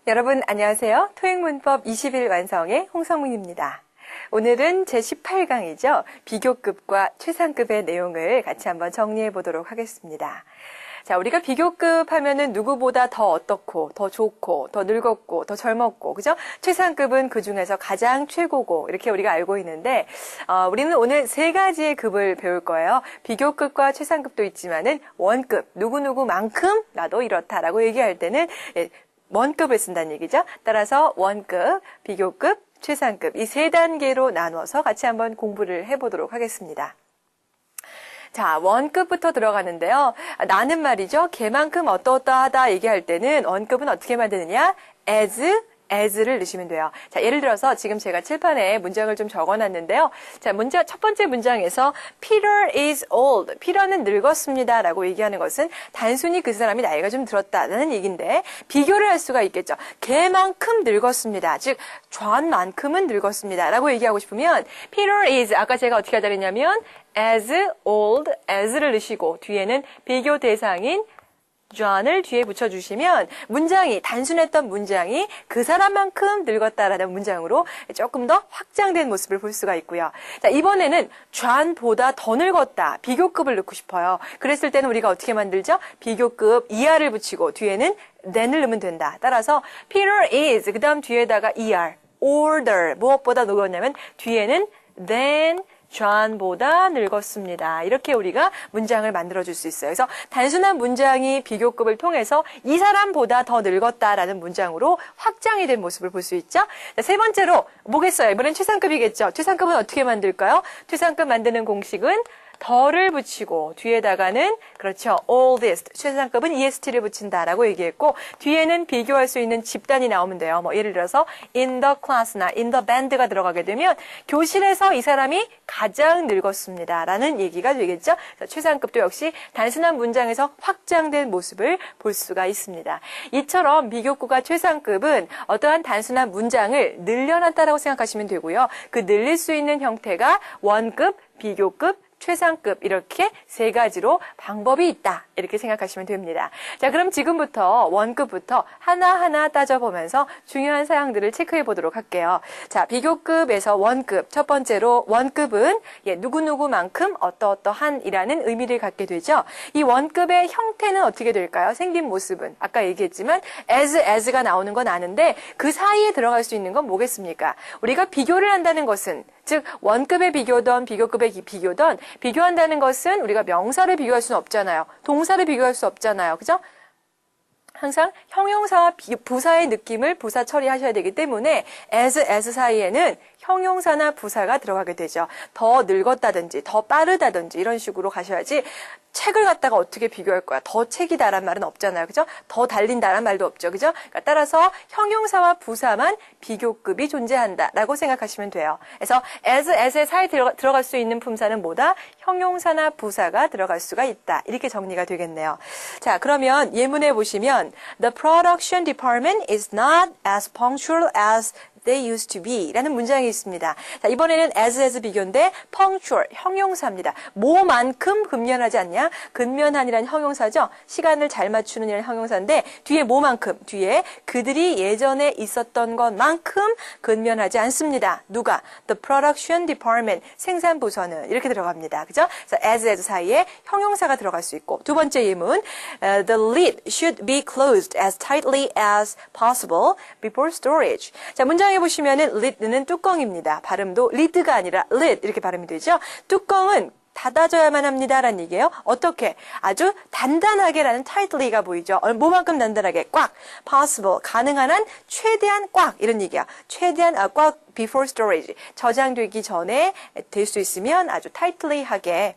여러분 안녕하세요. 토익문법 20일 완성의 홍성문입니다. 오늘은 제18강이죠. 비교급과 최상급의 내용을 같이 한번 정리해 보도록 하겠습니다. 자, 우리가 비교급 하면은 누구보다 더 어떻고, 더 좋고, 더 늙었고, 더 젊었고, 그죠? 최상급은 그 중에서 가장 최고고, 이렇게 우리가 알고 있는데, 우리는 오늘 세 가지의 급을 배울 거예요. 비교급과 최상급도 있지만은 원급, 누구누구만큼 나도 이렇다라고 얘기할 때는 원급을 쓴다는 얘기죠. 따라서 원급, 비교급, 최상급 이 세 단계로 나누어서 같이 한번 공부를 해보도록 하겠습니다. 자, 원급부터 들어가는데요. 나는 말이죠. 걔만큼 어떠어떠하다 얘기할 때는 원급은 어떻게 만드느냐? as를 넣으시면 돼요. 자, 예를 들어서 지금 제가 칠판에 문장을 좀 적어놨는데요. 자, 첫 번째 문장에서 Peter is old. 피터는 늙었습니다. 라고 얘기하는 것은 단순히 그 사람이 나이가 좀 들었다는 얘기인데 비교를 할 수가 있겠죠. 걔만큼 늙었습니다. 즉, 존만큼은 늙었습니다. 라고 얘기하고 싶으면 Peter is 아까 제가 어떻게 하자 그랬냐면 as old as를 넣으시고 뒤에는 비교 대상인 John을 뒤에 붙여주시면 문장이 단순했던 문장이 그 사람만큼 늙었다라는 문장으로 조금 더 확장된 모습을 볼 수가 있고요. 자, 이번에는 John보다 더 늙었다. 비교급을 넣고 싶어요. 그랬을 때는 우리가 어떻게 만들죠? 비교급 er를 붙이고 뒤에는 than을 넣으면 된다. 따라서 Peter is 그 다음 뒤에다가 er, older 무엇보다 늙었냐면 뒤에는 than 존보다 늙었습니다. 이렇게 우리가 문장을 만들어줄 수 있어요. 그래서 단순한 문장이 비교급을 통해서 이 사람보다 더 늙었다라는 문장으로 확장이 된 모습을 볼 수 있죠. 세 번째로 뭐겠어요? 이번엔 최상급이겠죠. 최상급은 어떻게 만들까요? 최상급 만드는 공식은 더를 붙이고 뒤에다가는 그렇죠. oldest. 최상급은 est를 붙인다라고 얘기했고 뒤에는 비교할 수 있는 집단이 나오면 돼요. 뭐 예를 들어서 in the class나 in the band가 들어가게 되면 교실에서 이 사람이 가장 늙었습니다. 라는 얘기가 되겠죠. 최상급도 역시 단순한 문장에서 확장된 모습을 볼 수가 있습니다. 이처럼 비교급과 최상급은 어떠한 단순한 문장을 늘려놨다라고 생각하시면 되고요. 그 늘릴 수 있는 형태가 원급, 비교급, 최상급 이렇게 세 가지로 방법이 있다. 이렇게 생각하시면 됩니다. 자, 그럼 지금부터 원급부터 하나하나 따져보면서 중요한 사항들을 체크해 보도록 할게요. 자, 비교급에서 원급. 첫 번째로 원급은 누구누구만큼 어떠어떠한 이라는 의미를 갖게 되죠. 이 원급의 형태는 어떻게 될까요? 생긴 모습은 아까 얘기했지만 as가 나오는 건 아는데 그 사이에 들어갈 수 있는 건 뭐겠습니까? 우리가 비교를 한다는 것은 즉 원급의 비교든 비교급의 비교든 비교한다는 것은 우리가 명사를 비교할 수는 없잖아요. 동사를 비교할 수 없잖아요. 그죠? 항상 형용사와 부사의 느낌을 부사 처리하셔야 되기 때문에 as 사이에는 형용사나 부사가 들어가게 되죠. 더 늙었다든지 더 빠르다든지 이런 식으로 가셔야지 책을 갖다가 어떻게 비교할 거야. 더 책이다란 말은 없잖아요. 그죠? 더 달린다란 말도 없죠. 그죠? 그러니까 따라서 형용사와 부사만 비교급이 존재한다라고 생각하시면 돼요. 그래서 as의 사이에 들어갈 수 있는 품사는 뭐다? 형용사나 부사가 들어갈 수가 있다. 이렇게 정리가 되겠네요. 자, 그러면 예문에 보시면 The production department is not as punctual as they used to be 라는 문장이 있습니다. 자, 이번에는 as 비교인데 punctual, 형용사입니다. 뭐만큼 근면하지 않냐? 근면한이라는 형용사죠. 시간을 잘 맞추는 이라는 형용사인데 뒤에 뭐만큼? 뒤에 그들이 예전에 있었던 것만큼 근면하지 않습니다. 누가? The production department, 생산부서는 이렇게 들어갑니다. 그죠? 그래서 as 사이에 형용사가 들어갈 수 있고 두 번째 예문 The lid should be closed as tightly as possible before storage. 자, 문장 보시면은 lid는 뚜껑입니다. 발음도 lid가 아니라 lid 이렇게 발음이 되죠. 뚜껑은 닫아줘야만 합니다라는 얘기예요. 어떻게? 아주 단단하게라는 tightly가 보이죠. 뭐만큼 단단하게? 꽉. possible. 가능한 한 최대한 꽉. 이런 얘기야. 최대한 꽉 before storage. 저장되기 전에 될 수 있으면 아주 tightly하게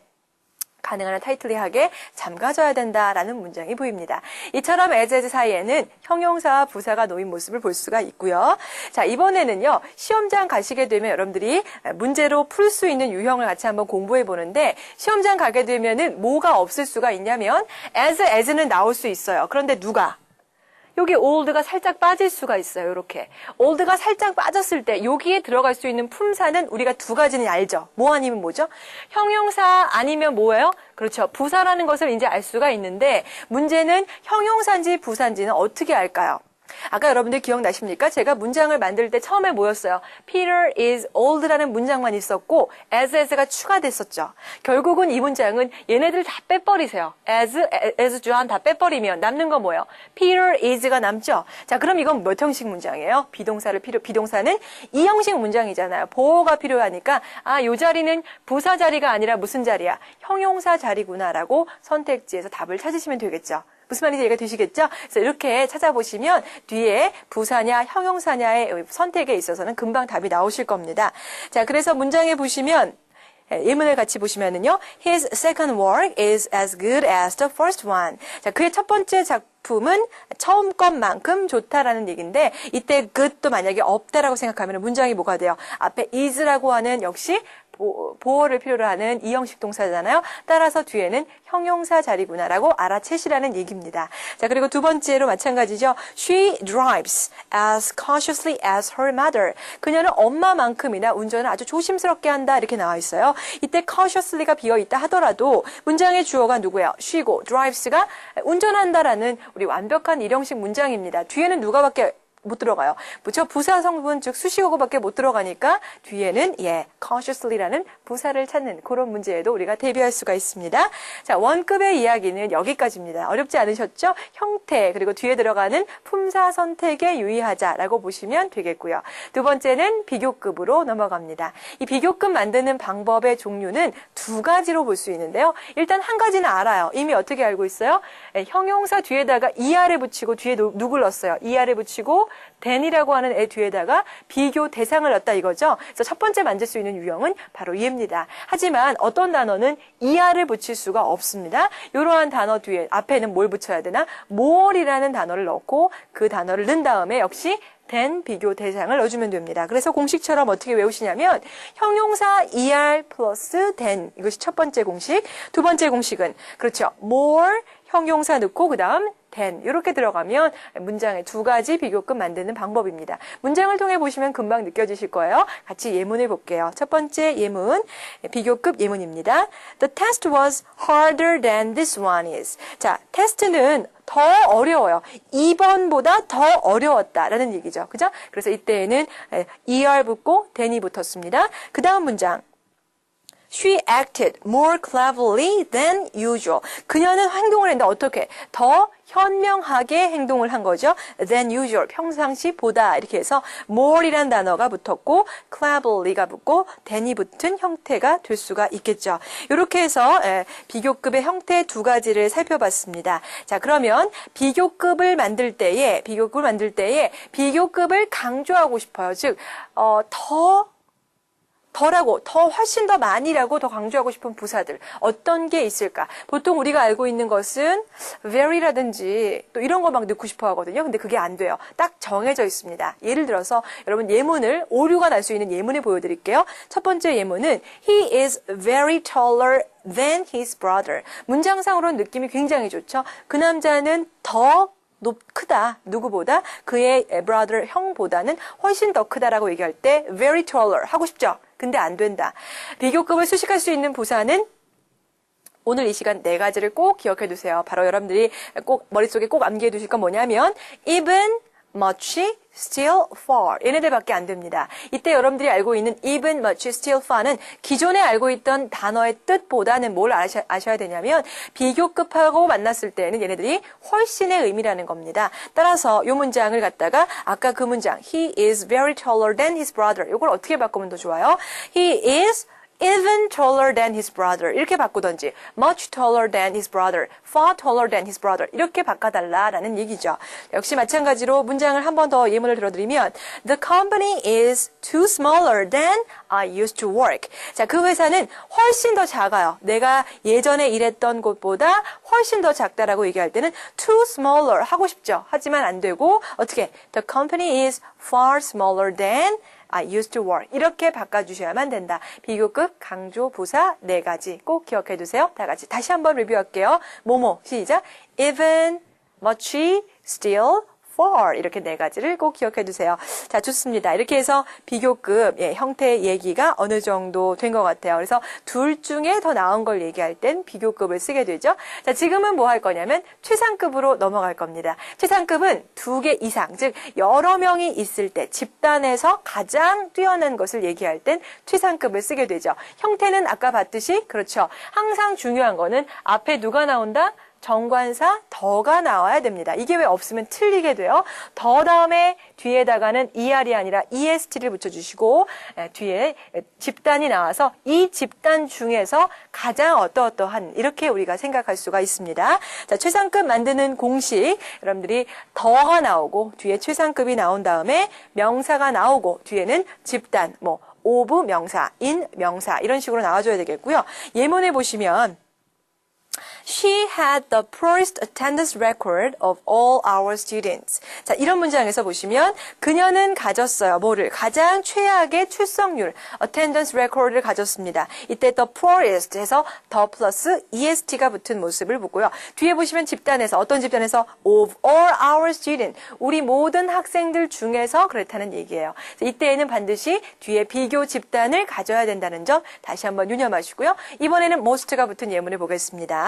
가능한 한 타이틀리하게 잠가줘야 된다라는 문장이 보입니다. 이처럼 as 사이에는 형용사와 부사가 놓인 모습을 볼 수가 있고요. 자, 이번에는요. 시험장 가시게 되면 여러분들이 문제로 풀 수 있는 유형을 같이 한번 공부해 보는데 시험장 가게 되면은 뭐가 없을 수가 있냐면 as는 나올 수 있어요. 그런데 누가? 여기 old가 살짝 빠질 수가 있어요. 이렇게. old가 살짝 빠졌을 때 여기에 들어갈 수 있는 품사는 우리가 두 가지는 알죠. 뭐 아니면 뭐죠? 형용사 아니면 뭐예요? 그렇죠. 부사라는 것을 이제 알 수가 있는데 문제는 형용사인지 부사인지는 어떻게 알까요? 아까 여러분들 기억나십니까? 제가 문장을 만들 때 처음에 뭐였어요? Peter is old라는 문장만 있었고 as가 추가됐었죠. 결국은 이 문장은 얘네들 다 빼버리세요. as, John 다 빼버리면 남는 건 뭐예요? Peter is가 남죠. 자, 그럼 이건 몇 형식 문장이에요? 비동사는 이 형식 문장이잖아요. 보호가 필요하니까 요 자리는 부사 자리가 아니라 무슨 자리야? 형용사 자리구나라고 선택지에서 답을 찾으시면 되겠죠. 무슨 말인지 이해가 되시겠죠? 그래서 이렇게 찾아보시면 뒤에 부사냐 형용사냐의 선택에 있어서는 금방 답이 나오실 겁니다. 자, 그래서 문장에 보시면 예문을 같이 보시면은요. His second work is as good as the first one. 자, 그의 첫 번째 작품은 처음 것만큼 좋다라는 얘기인데 이때 good도 만약에 없다라고 생각하면 문장이 뭐가 돼요? 앞에 is라고 하는 역시 보호를 필요로 하는 이형식 동사잖아요. 따라서 뒤에는 형용사 자리구나라고 알아채시라는 얘기입니다. 자, 그리고 두 번째로 마찬가지죠. She drives as cautiously as her mother. 그녀는 엄마만큼이나 운전을 아주 조심스럽게 한다 이렇게 나와 있어요. 이때 cautiously가 비어있다 하더라도 문장의 주어가 누구예요? she고 drives가 운전한다라는 우리 완벽한 일형식 문장입니다. 뒤에는 누가밖에 못 들어가요. 그렇죠? 부사 성분 즉 수식어구밖에 못 들어가니까 뒤에는 cautiously라는 부사를 찾는 그런 문제에도 우리가 대비할 수가 있습니다. 자, 원급의 이야기는 여기까지입니다. 어렵지 않으셨죠? 형태 그리고 뒤에 들어가는 품사 선택에 유의하자라고 보시면 되겠고요. 두 번째는 비교급으로 넘어갑니다. 이 비교급 만드는 방법의 종류는 두 가지로 볼 수 있는데요. 일단 한 가지는 알아요. 이미 어떻게 알고 있어요? 형용사 뒤에다가 er을 붙이고 뒤에 누굴 넣었어요? er을 붙이고 than이라고 하는 애 뒤에다가 비교 대상을 넣었다 이거죠. 그래서 첫 번째 만들 수 있는 유형은 바로 이입니다. 하지만 어떤 단어는 er를 붙일 수가 없습니다. 이러한 단어 뒤에 앞에는 뭘 붙여야 되나? more이라는 단어를 넣고 그 단어를 넣은 다음에 역시 than 비교 대상을 넣어주면 됩니다. 그래서 공식처럼 어떻게 외우시냐면 형용사 er 플러스 than 이것이 첫 번째 공식. 두 번째 공식은 그렇죠. more 형용사 넣고 그 다음 than 이렇게 들어가면 문장의 두 가지 비교급 만드는 방법입니다. 문장을 통해 보시면 금방 느껴지실 거예요. 같이 예문을 볼게요. 첫 번째 예문, 비교급 예문입니다. The test was harder than this one is. 자, 테스트는 더 어려워요. 2번보다 더 어려웠다라는 얘기죠. 그죠? 그래서 이때에는 er 붙고 than이 붙었습니다. 그 다음 문장. She acted more cleverly than usual. 그녀는 행동을 했는데 어떻게? 더 현명하게 행동을 한 거죠. than usual. 평상시보다 이렇게 해서 more이라는 단어가 붙었고 cleverly가 붙고 than이 붙은 형태가 될 수가 있겠죠. 이렇게 해서 비교급의 형태 두 가지를 살펴봤습니다. 자, 그러면 비교급을 만들 때에 비교급을 강조하고 싶어요. 즉 더 훨씬 더 많이라고 더 강조하고 싶은 부사들 어떤 게 있을까? 보통 우리가 알고 있는 것은 very라든지 또 이런 거 막 넣고 싶어 하거든요. 근데 그게 안 돼요. 딱 정해져 있습니다. 예를 들어서 여러분 예문을 오류가 날 수 있는 예문을 보여드릴게요. 첫 번째 예문은 He is very taller than his brother. 문장상으로는 느낌이 굉장히 좋죠. 그 남자는 더 크다. 누구보다? 그의 brother, 형보다는 훨씬 더 크다라고 얘기할 때 very taller 하고 싶죠? 근데 안 된다. 비교급을 수식할 수 있는 부사는 오늘 이 시간 네 가지를 꼭 기억해 두세요. 바로 여러분들이 꼭 머릿속에 꼭 암기해 두실 건 뭐냐면 even, much, still, far 얘네들밖에 안 됩니다. 이때 여러분들이 알고 있는 even, much, still, far는 기존에 알고 있던 단어의 뜻보다는 뭘 아셔야 되냐면 비교급하고 만났을 때는 얘네들이 훨씬의 의미라는 겁니다. 따라서 이 문장을 갖다가 아까 그 문장 He is very taller than his brother 이걸 어떻게 바꾸면 더 좋아요? He is even taller than his brother 이렇게 바꾸던지 much taller than his brother, far taller than his brother 이렇게 바꿔달라라는 얘기죠. 역시 마찬가지로 문장을 한 번 더 예문을 들어드리면 The company is too smaller than I used to work. 자, 그 회사는 훨씬 더 작아요. 내가 예전에 일했던 곳보다 훨씬 더 작다라고 얘기할 때는 too smaller 하고 싶죠. 하지만 안 되고 어떻게? The company is far smaller than I used to work. 이렇게 바꿔주셔야만 된다. 비교급 강조 부사 네 가지 꼭 기억해 두세요. 다 같이 다시 한번 리뷰할게요. 뭐뭐 시작. Even, much, still, far 이렇게 네 가지를 꼭 기억해 두세요. 자, 좋습니다. 이렇게 해서 비교급 형태 얘기가 어느 정도 된 것 같아요. 그래서 둘 중에 더 나은 걸 얘기할 땐 비교급을 쓰게 되죠. 자, 지금은 뭐 할 거냐면 최상급으로 넘어갈 겁니다. 최상급은 2개 이상, 즉 여러 명이 있을 때 집단에서 가장 뛰어난 것을 얘기할 땐 최상급을 쓰게 되죠. 형태는 아까 봤듯이 그렇죠. 항상 중요한 거는 앞에 누가 나온다? 정관사 더가 나와야 됩니다. 이게 왜 없으면 틀리게 돼요. 더 다음에 뒤에다가는 ER이 아니라 EST를 붙여주시고 뒤에 집단이 나와서 이 집단 중에서 가장 어떠어떠한 이렇게 우리가 생각할 수가 있습니다. 자, 최상급 만드는 공식 여러분들이 더가 나오고 뒤에 최상급이 나온 다음에 명사가 나오고 뒤에는 집단 of 명사, in 명사 이런 식으로 나와줘야 되겠고요. 예문에 보시면 She had the poorest attendance record of all our students. 자, 이런 문장에서 보시면 그녀는 가졌어요. 뭐를? 가장 최악의 출석률, attendance record를 가졌습니다. 이때 the poorest 해서 the 플러스 est가 붙은 모습을 보고요. 뒤에 보시면 집단에서 어떤 집단에서 of all our students. 우리 모든 학생들 중에서 그렇다는 얘기예요. 이때에는 반드시 뒤에 비교 집단을 가져야 된다는 점 다시 한번 유념하시고요. 이번에는 most가 붙은 예문을 보겠습니다.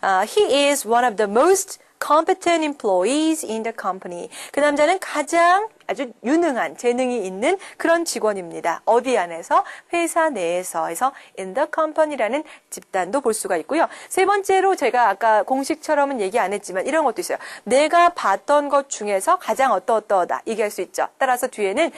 He is one of the most competent employees in the company. 그 남자는 가장 아주 유능한 재능이 있는 그런 직원입니다. 어디 안에서? 회사 내에서 해서 in the company라는 집단도 볼 수가 있고요. 세 번째로 제가 아까 공식처럼은 얘기 안 했지만 이런 것도 있어요. 내가 봤던 것 중에서 가장 어떠어떠하다 얘기할 수 있죠. 따라서 뒤에는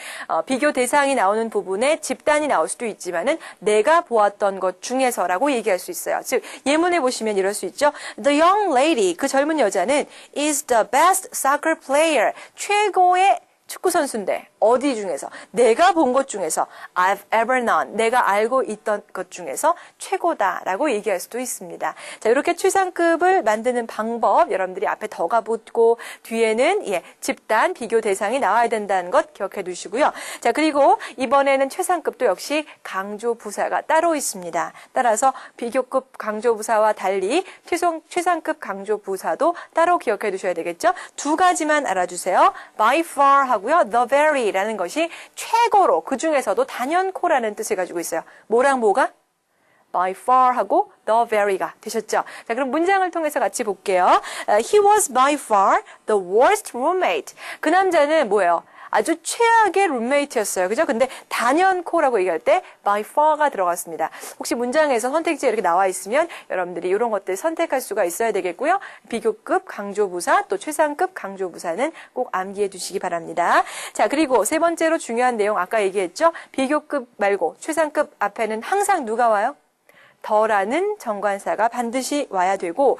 비교 대상이 나오는 부분에 집단이 나올 수도 있지만은 내가 보았던 것 중에서라고 얘기할 수 있어요. 즉 예문에 보시면 이럴 수 있죠. The young lady, 그 젊은 여자는 is the best soccer player, 최고의 축구 선수인데 어디 중에서 내가 본 것 중에서 I've ever known 내가 알고 있던 것 중에서 최고다라고 얘기할 수도 있습니다. 자, 이렇게 최상급을 만드는 방법 여러분들이 앞에 더가 붙고 뒤에는 집단 비교 대상이 나와야 된다는 것 기억해 두시고요. 자, 그리고 이번에는 최상급도 역시 강조 부사가 따로 있습니다. 따라서 비교급 강조 부사와 달리 최상급 강조 부사도 따로 기억해 두셔야 되겠죠. 두 가지만 알아주세요. by far 하고요. the very라는 것이 최고로 그 중에서도 단연코라는 뜻을 가지고 있어요. 뭐랑 뭐가? by far 하고 the very가 되셨죠? 자, 그럼 문장을 통해서 같이 볼게요. He was by far the worst roommate. 그 남자는 뭐예요? 아주 최악의 룸메이트였어요. 그죠? 근데 단연코라고 얘기할 때 by far가 들어갔습니다. 혹시 문장에서 선택지에 이렇게 나와 있으면 여러분들이 이런 것들 선택할 수가 있어야 되겠고요. 비교급 강조부사 또 최상급 강조부사는 꼭 암기해 두시기 바랍니다. 자, 그리고 세 번째로 중요한 내용 아까 얘기했죠? 비교급 말고 최상급 앞에는 항상 누가 와요? 더라는 정관사가 반드시 와야 되고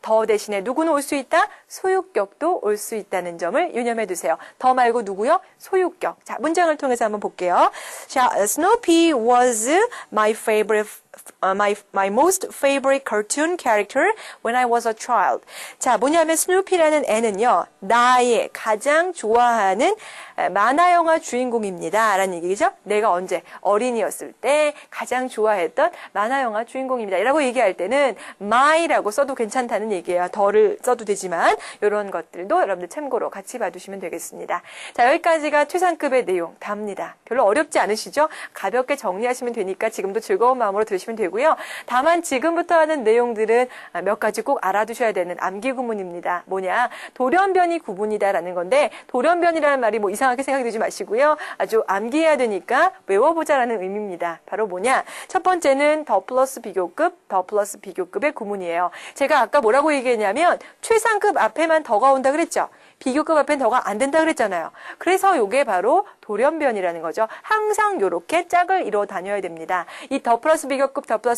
더 대신에 누구는 올 수 있다? 소유격도 올 수 있다는 점을 유념해 두세요. 더 말고 누구요? 소유격. 자, 문장을 통해서 한번 볼게요. 자, Snoopy was my most favorite cartoon character when I was a child. 자, 뭐냐면 스누피라는 애는요, 나의 가장 좋아하는 만화 영화 주인공입니다. 라는 얘기죠. 내가 언제 어린이였을 때 가장 좋아했던 만화 영화 주인공입니다. 라고 얘기할 때는 my라고 써도 괜찮다는 얘기예요. 더를 써도 되지만 이런 것들도 여러분들 참고로 같이 봐두시면 되겠습니다. 자, 여기까지가 최상급의 내용 답니다. 별로 어렵지 않으시죠? 가볍게 정리하시면 되니까 지금도 즐거운 마음으로 들으시면 되고요. 다만 지금부터 하는 내용들은 몇 가지 꼭 알아두셔야 되는 암기 구문입니다. 뭐냐? 돌연변이 구문이다라는 건데 비변이라는 말이 뭐 이상하게 생각이 들지 마시고요. 아주 암기해야 되니까 외워보자라는 의미입니다. 바로 뭐냐? 첫 번째는 더 플러스 비교급의 구문이에요. 제가 아까 뭐라고 얘기했냐면 최상급 앞에만 더가 온다 그랬죠. 비교급 앞엔 더가 안 된다 그랬잖아요. 그래서 이게 바로 돌연변이라는 거죠. 항상 이렇게 짝을 이뤄 다녀야 됩니다. 이 더 플러스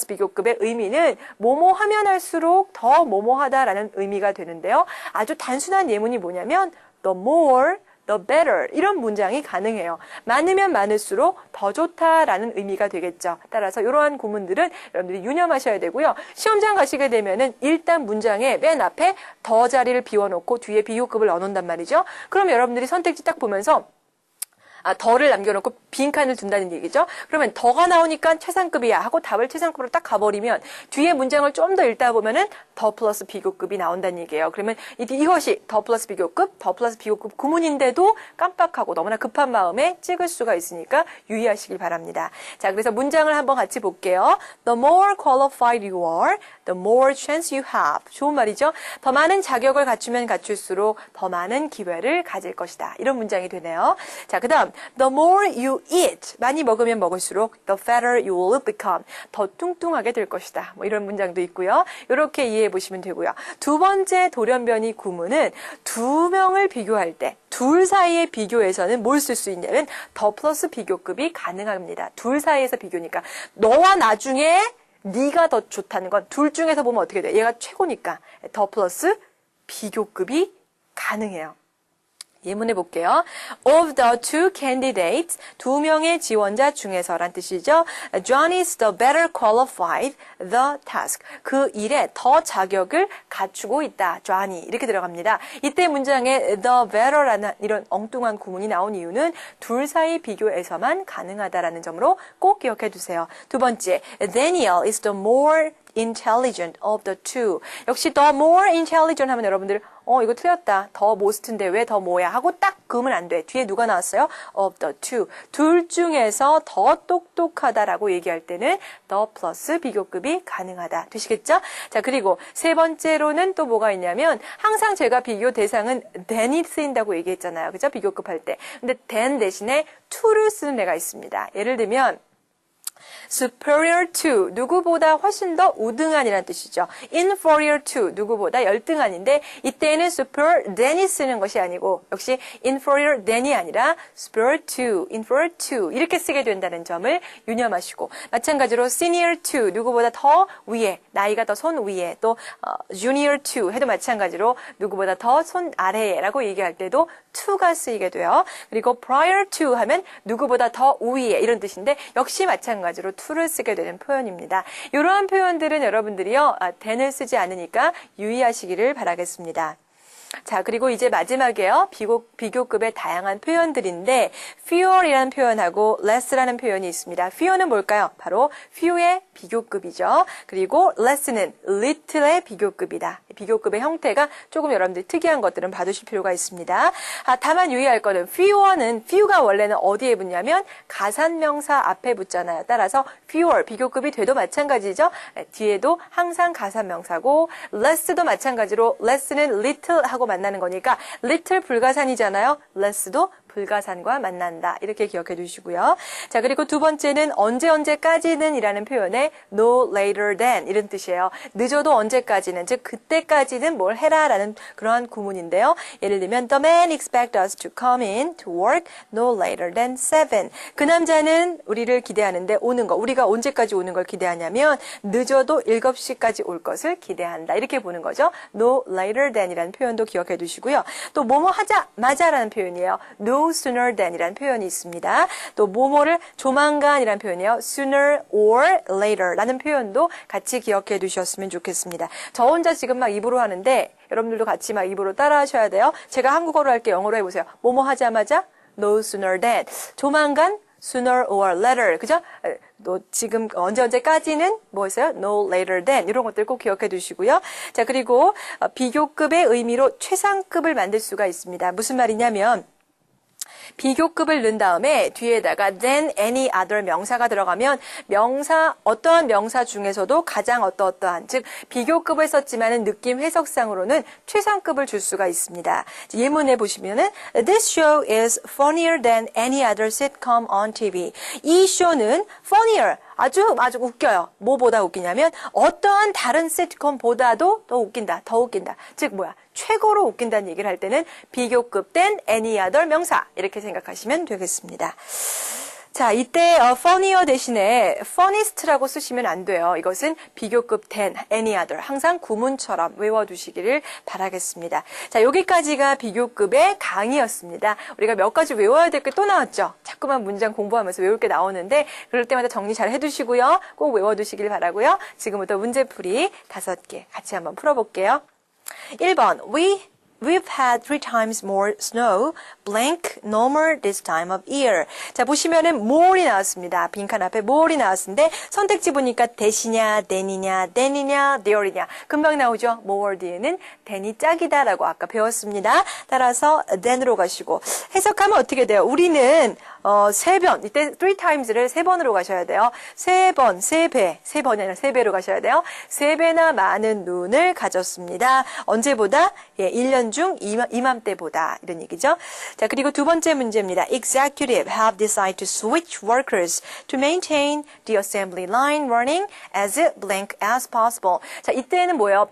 비교급의 의미는 뭐뭐 하면 할수록 더 뭐뭐하다라는 의미가 되는데요. 아주 단순한 예문이 뭐냐면 the more, the better 이런 문장이 가능해요. 많으면 많을수록 더 좋다라는 의미가 되겠죠. 따라서 이러한 구문들은 여러분들이 유념하셔야 되고요. 시험장 가시게 되면은 일단 문장의 맨 앞에 더 자리를 비워놓고 뒤에 비교급을 넣어놓는단 말이죠. 그럼 여러분들이 선택지 딱 보면서 더를 남겨놓고 빈칸을 둔다는 얘기죠. 그러면 더가 나오니까 최상급이야 하고 답을 최상급으로 딱 가버리면 뒤에 문장을 좀 더 읽다 보면은 더 플러스 비교급이 나온다는 얘기예요. 그러면 이것이 더 플러스 비교급 구문인데도 깜빡하고 너무나 급한 마음에 찍을 수가 있으니까 유의하시길 바랍니다. 자, 그래서 문장을 한번 같이 볼게요. The more qualified you are, the more chance you have. 좋은 말이죠. 더 많은 자격을 갖추면 갖출수록 더 많은 기회를 가질 것이다. 이런 문장이 되네요. 자, 그 다음 the more you eat. 많이 먹으면 먹을수록 the fatter you will become. 더 뚱뚱하게 될 것이다. 뭐 이런 문장도 있고요. 이렇게 이해해 보시면 되고요. 두 번째 돌연변이 구문은 두 명을 비교할 때 둘 사이의 비교에서는 뭘 쓸 수 있냐면 더 플러스 비교급이 가능합니다. 둘 사이에서 비교니까 너와 나 중에 네가 더 좋다는 건 둘 중에서 보면 어떻게 돼? 얘가 최고니까 더 플러스 비교급이 가능해요. 예문해 볼게요. Of the two candidates, 두 명의 지원자 중에서란 뜻이죠. John is the better qualified the task. 그 일에 더 자격을 갖추고 있다. John이 이렇게 들어갑니다. 이때 문장에 the better라는 이런 엉뚱한 구문이 나온 이유는 둘 사이 비교에서만 가능하다라는 점으로 꼭 기억해 두세요. 두 번째, Daniel is the more intelligent of the two. 역시 the more intelligent 하면 여러분들 이거 틀렸다. 더 most인데 왜 더 뭐야 하고 딱 그으면 안 돼. 뒤에 누가 나왔어요? of the two. 둘 중에서 더 똑똑하다라고 얘기할 때는 더 플러스 비교급이 가능하다. 되시겠죠? 자, 그리고 세 번째로는 또 뭐가 있냐면 항상 제가 비교 대상은 than이 쓰인다고 얘기했잖아요. 그죠? 비교급 할 때. 근데 than 대신에 to를 쓰는 애가 있습니다. 예를 들면 superior to, 누구보다 훨씬 더 우등한이라는 뜻이죠. inferior to, 누구보다 열등한인데 이때는 superior than이 쓰는 것이 아니고 역시 inferior than이 아니라 superior to, inferior to 이렇게 쓰게 된다는 점을 유념하시고 마찬가지로 senior to, 누구보다 더 위에, 나이가 더 손 위에 또 junior to 해도 마찬가지로 누구보다 더 손 아래에라고 얘기할 때도 to가 쓰이게 돼요. 그리고 prior to 하면 누구보다 더 우위에 이런 뜻인데 역시 마찬가지로 to를 쓰게 되는 표현입니다. 이러한 표현들은 여러분들이요, than을 쓰지 않으니까 유의하시기를 바라겠습니다. 자, 그리고 이제 마지막에요. 비교급의 다양한 표현들인데 few이라는 표현하고 less라는 표현이 있습니다. few는 뭘까요? 바로 few의 비교급이죠. 그리고 less는 little의 비교급이다. 비교급의 형태가 조금 여러분들이 특이한 것들은 봐두실 필요가 있습니다. 다만 유의할 거는 few가 원래는 어디에 붙냐면 가산명사 앞에 붙잖아요. 따라서 fewer 비교급이 돼도 마찬가지죠. 뒤에도 항상 가산명사고 less도 마찬가지로 less는 little 하고 만나는 거니까 little 불가산이잖아요. less도 불가산과 만난다. 이렇게 기억해 두시고요. 자, 그리고 두 번째는 언제까지는 이라는 표현에 no later than 이런 뜻이에요. 늦어도 언제까지는, 즉 그때까지는 뭘 해라 라는 그러한 구문인데요. 예를 들면 the man expects us to come in to work no later than 7. 그 남자는 우리를 기대하는데 오는 거, 우리가 언제까지 오는 걸 기대하냐면 늦어도 7시까지 올 것을 기대한다. 이렇게 보는 거죠. no later than 이라는 표현도 기억해 두시고요. 또 뭐뭐 하자마자 라는 표현이에요. no sooner than 이라는 표현이 있습니다. 또 뭐뭐를 조만간 이라는 표현이에요. sooner or later 라는 표현도 같이 기억해 두셨으면 좋겠습니다. 저 혼자 지금 막 입으로 하는데 여러분들도 같이 막 입으로 따라 하셔야 돼요. 제가 한국어로 할게 영어로 해보세요. 뭐뭐 하자마자 no sooner than 조만간 sooner or later 그죠? 또 지금 언제까지는 뭐였어요? no later than 이런 것들 꼭 기억해 두시고요. 자, 그리고 비교급의 의미로 최상급을 만들 수가 있습니다. 무슨 말이냐면 비교급을 넣은 다음에 뒤에다가 than any other 명사가 들어가면 어떠한 명사 중에서도 가장 어떠한 즉 비교급을 썼지만은 느낌 해석상으로는 최상급을 줄 수가 있습니다. 예문에 보시면은 This show is funnier than any other sitcom on TV. 이 쇼는 funnier 아주 웃겨요. 뭐보다 웃기냐면 어떠한 다른 시트콤보다도 더 웃긴다. 즉 뭐야? 최고로 웃긴다는 얘기를 할 때는 비교급 than any other 명사 이렇게 생각하시면 되겠습니다. 자, 이때 funnier 대신에 funniest라고 쓰시면 안 돼요. 이것은 비교급 than, any other. 항상 구문처럼 외워두시기를 바라겠습니다. 자, 여기까지가 비교급의 강의였습니다. 우리가 몇 가지 외워야 될 게 또 나왔죠. 자꾸만 문장 공부하면서 외울 게 나오는데 그럴 때마다 정리 잘 해두시고요. 꼭 외워두시길 바라고요. 지금부터 문제풀이 5개 같이 한번 풀어볼게요. 1번, we've had 3 times more snow, blank, no more this time of year. 자, 보시면은 more이 나왔습니다. 빈칸 앞에 more이 나왔는데 선택지 보니까 that이냐, than이냐, there이냐. 금방 나오죠? more 뒤에는 than이 짝이다라고 아까 배웠습니다. 따라서 than으로 가시고 해석하면 어떻게 돼요? 우리는 3번, 이때 3 times를 3번으로 가셔야 돼요. 3번, 3배, 3번이 아니라 3배로 가셔야 돼요. 3배나 많은 눈을 가졌습니다. 언제보다? 예, 1년 중 이맘때보다 이런 얘기죠. 자, 그리고 두 번째 문제입니다. Executive have decided to switch workers to maintain the assembly line running as blank as possible. 자, 이때는 뭐예요?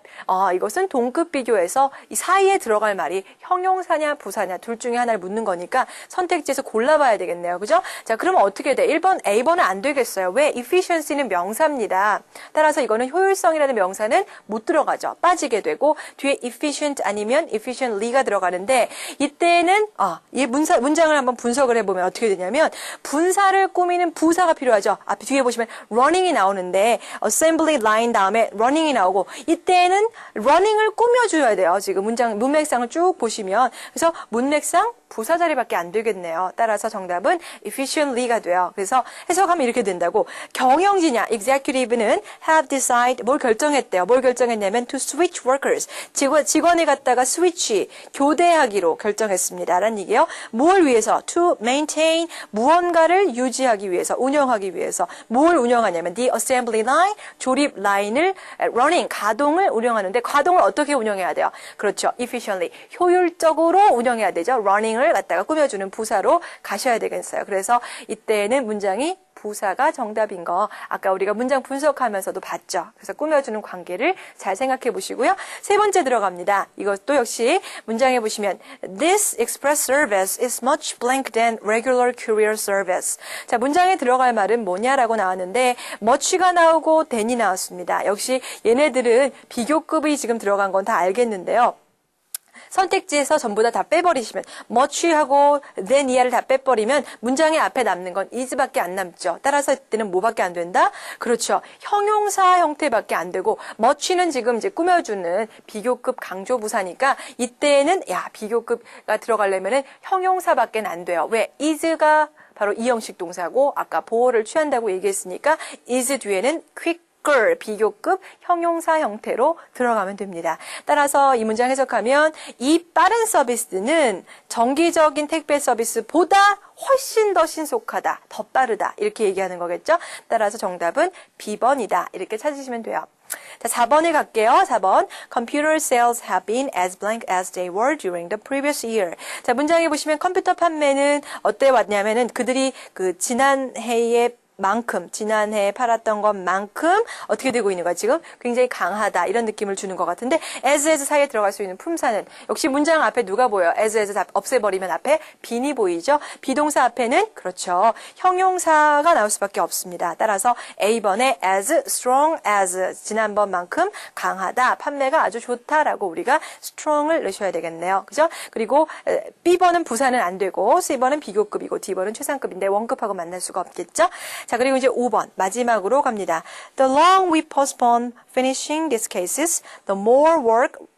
이것은 동급 비교에서 이 사이에 들어갈 말이 형용사냐 부사냐 둘 중에 하나를 묻는 거니까 선택지에서 골라봐야 되겠네요. 그죠? 자, 그러면 어떻게 돼? 1번 A번은 안 되겠어요. 왜? efficiency는 명사입니다. 따라서 이거는 효율성이라는 명사는 못 들어가죠. 빠지게 되고 뒤에 efficient 아니면 efficiently가 들어가는데 이때는 이 문장을 한번 분석을 해보면 어떻게 되냐면 분사를 꾸미는 부사가 필요하죠. 앞에 뒤에 보시면 running이 나오는데 assembly line 다음에 running이 나오고 이때는 running을 꾸며줘야 돼요. 지금 문맥상을 쭉 보시면 그래서 문맥상 부사 자리밖에 안 되겠네요. 따라서 정답은 efficiently가 돼요. 그래서 해석하면 이렇게 된다고. 경영진이야. executive는 have decided 뭘 결정했대요. 뭘 결정했냐면 to switch workers. 직원을 갖다가 switch, 교대하기로 결정했습니다. 라는 얘기예요. 뭘 위해서? to maintain 무언가를 유지하기 위해서, 운영하기 위해서. 뭘 운영하냐면 the assembly line, 조립 라인을 running, 가동을 운영하는데 가동을 어떻게 운영해야 돼요? 그렇죠. efficiently, 효율적으로 운영해야 되죠. running을 갖다가 꾸며주는 부사로 가셔야 되겠어요. 그래서 이때는 문장이 부사가 정답인 거 아까 우리가 문장 분석하면서도 봤죠. 그래서 꾸며주는 관계를 잘 생각해 보시고요. 세 번째 들어갑니다. 이것도 역시 문장에 보시면 This express service is much blank than regular courier service. 자, 문장에 들어갈 말은 뭐냐라고 나왔는데 much가 나오고 than이 나왔습니다. 역시 얘네들은 비교급이 지금 들어간 건 다 알겠는데요. 선택지에서 전부 다 빼버리시면 much하고 than 이하를 다 빼버리면 문장의 앞에 남는 건 is밖에 안 남죠. 따라서 이때는 뭐밖에 안 된다? 그렇죠. 형용사 형태밖에 안 되고 much는 지금 이제 꾸며주는 비교급 강조부사니까 이때는 비교급가 들어가려면은 형용사밖에 안 돼요. 왜? is가 바로 이형식 동사고 아까 보호를 취한다고 얘기했으니까 is 뒤에는 quick 비교급 형용사 형태로 들어가면 됩니다. 따라서 이 문장 해석하면 이 빠른 서비스는 정기적인 택배 서비스보다 훨씬 더 신속하다, 더 빠르다 이렇게 얘기하는 거겠죠. 따라서 정답은 B번이다 이렇게 찾으시면 돼요. 자, 4번에 갈게요. 4번. Computer sales have been as blank as they were during the previous year. 자, 문장에 보시면 컴퓨터 판매는 어때 왔냐면은 그들이 지난해에 팔았던 것만큼 어떻게 되고 있는 거야 지금? 굉장히 강하다 이런 느낌을 주는 것 같은데 as 사이에 들어갈 수 있는 품사는 역시 문장 앞에 누가 보여요? as 다 없애버리면 앞에 be이 보이죠? 비동사 앞에는 그렇죠. 형용사가 나올 수밖에 없습니다. 따라서 A번에 as strong as 지난번만큼 강하다, 판매가 아주 좋다라고 우리가 strong을 넣으셔야 되겠네요. 그죠? 그리고 B번은 부사는 안 되고 C번은 비교급이고 D번은 최상급인데 원급하고 만날 수가 없겠죠? 자, 그리고 이제 5번 마지막으로 갑니다. The long we postpone finishing these cases, the more work will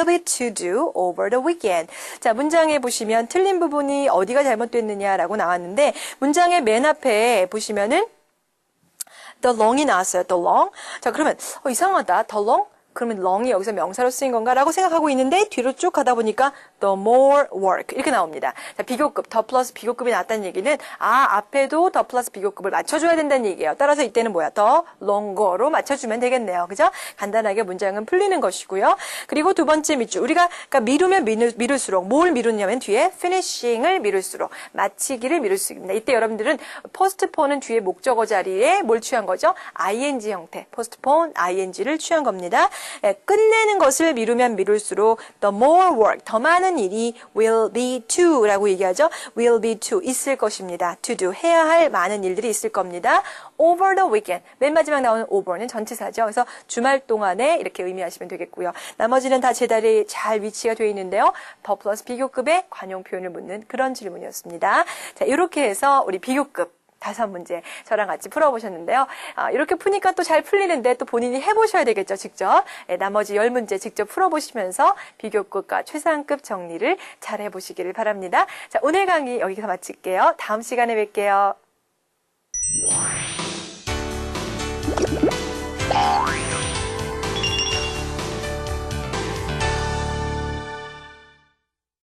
be to do over the weekend. 자, 문장에 보시면 틀린 부분이 어디가 잘못됐느냐라고 나왔는데 문장의 맨 앞에 보시면은 the long이 나왔어요. the long. 자, 그러면 이상하다. the long? 그러면 long이 여기서 명사로 쓰인 건가라고 생각하고 있는데 뒤로 쭉 가다 보니까 the more work 이렇게 나옵니다. 자, 비교급, 더 플러스 비교급이 나왔다는 얘기는 앞에도 더 플러스 비교급을 맞춰줘야 된다는 얘기예요. 따라서 이때는 뭐야? 더 longer로 맞춰주면 되겠네요. 그죠? 간단하게 문장은 풀리는 것이고요. 그리고 두 번째 밑줄. 우리가 그러니까 미루면 미룰수록 뭘 미루냐면 뒤에 finishing을 미룰수록 마치기를 미룰 수 있습니다. 이때 여러분들은 postpone은 뒤에 목적어 자리에 뭘 취한 거죠? ing 형태. postpone, ing를 취한 겁니다. 끝내는 것을 미루면 미룰수록 the more work, 더 많은 일이 will be to 라고 얘기하죠. will be to, 있을 것입니다. to do, 해야 할 많은 일들이 있을 겁니다. over the weekend, 맨 마지막 나오는 over는 전치사죠. 그래서 주말 동안에 이렇게 의미하시면 되겠고요. 나머지는 다 제자리에 잘 위치가 되어 있는데요. 더 플러스 비교급의 관용 표현을 묻는 그런 질문이었습니다. 자, 이렇게 해서 우리 비교급 5문제 저랑 같이 풀어보셨는데요. 이렇게 푸니까 또 잘 풀리는데 또 본인이 해보셔야 되겠죠, 직접. 나머지 10문제 직접 풀어보시면서 비교급과 최상급 정리를 잘 해보시기를 바랍니다. 자, 오늘 강의 여기서 마칠게요. 다음 시간에 뵐게요.